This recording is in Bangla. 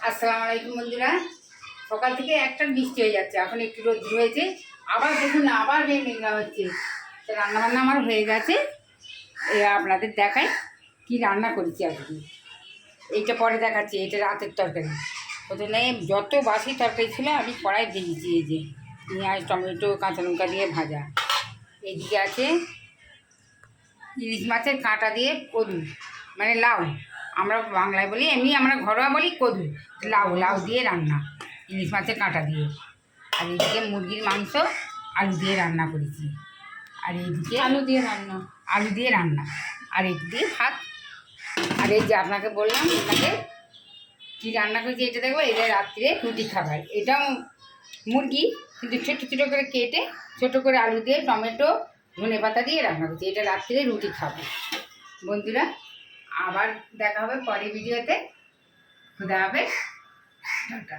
আসসালামু আলাইকুম বন্ধুরা। সকাল থেকে একটা বৃষ্টি হয়ে যাচ্ছে, এখন একটু রোদ্র হয়েছে, আবার দেখুন না আবার মেঘলা হচ্ছে। তো রান্নাবান্না আমার হয়ে গেছে, আপনাদের দেখাই কি রান্না করেছি আজকে। এইটা পরে দেখাচ্ছি, এটা রাতের তরকারি। প্রথমে যত বাসি তরকারি ছিল আমি কড়াই ভেজেছি, এই যে পেঁয়াজ টমেটো কাঁচা লঙ্কা দিয়ে ভাজা। এইদিকে আছে ইলিশ মাছের কাঁটা দিয়ে কদু, মানে লাউ, আমরা বাংলায় বলি, এমনি আমরা ঘরোয়া বলি কদু। লাউ লাউ দিয়ে রান্না, ইলিশ মাছের কাঁটা দিয়ে। আর এইদিকে মুরগির মাংস আলু দিয়ে রান্না করেছি। আর এইদিকে আলু দিয়ে রান্না আর এইদিকে ভাত। আর এই যে আপনাকে বললাম আপনাকে কী রান্না করেছি, এটা দেখবো। এটা রাত্রে রুটি খাবার। এটাও মুরগি, কিন্তু ছোটো ছোটো করে কেটে ছোটো করে আলু দিয়ে টমেটো ধনে পাতা দিয়ে রান্না করছি। এটা রাত্রে রুটি খাবো বন্ধুরা। আবার দেখা হবে পরের ভিডিওতে। খুদা হাফেজ, টাটা।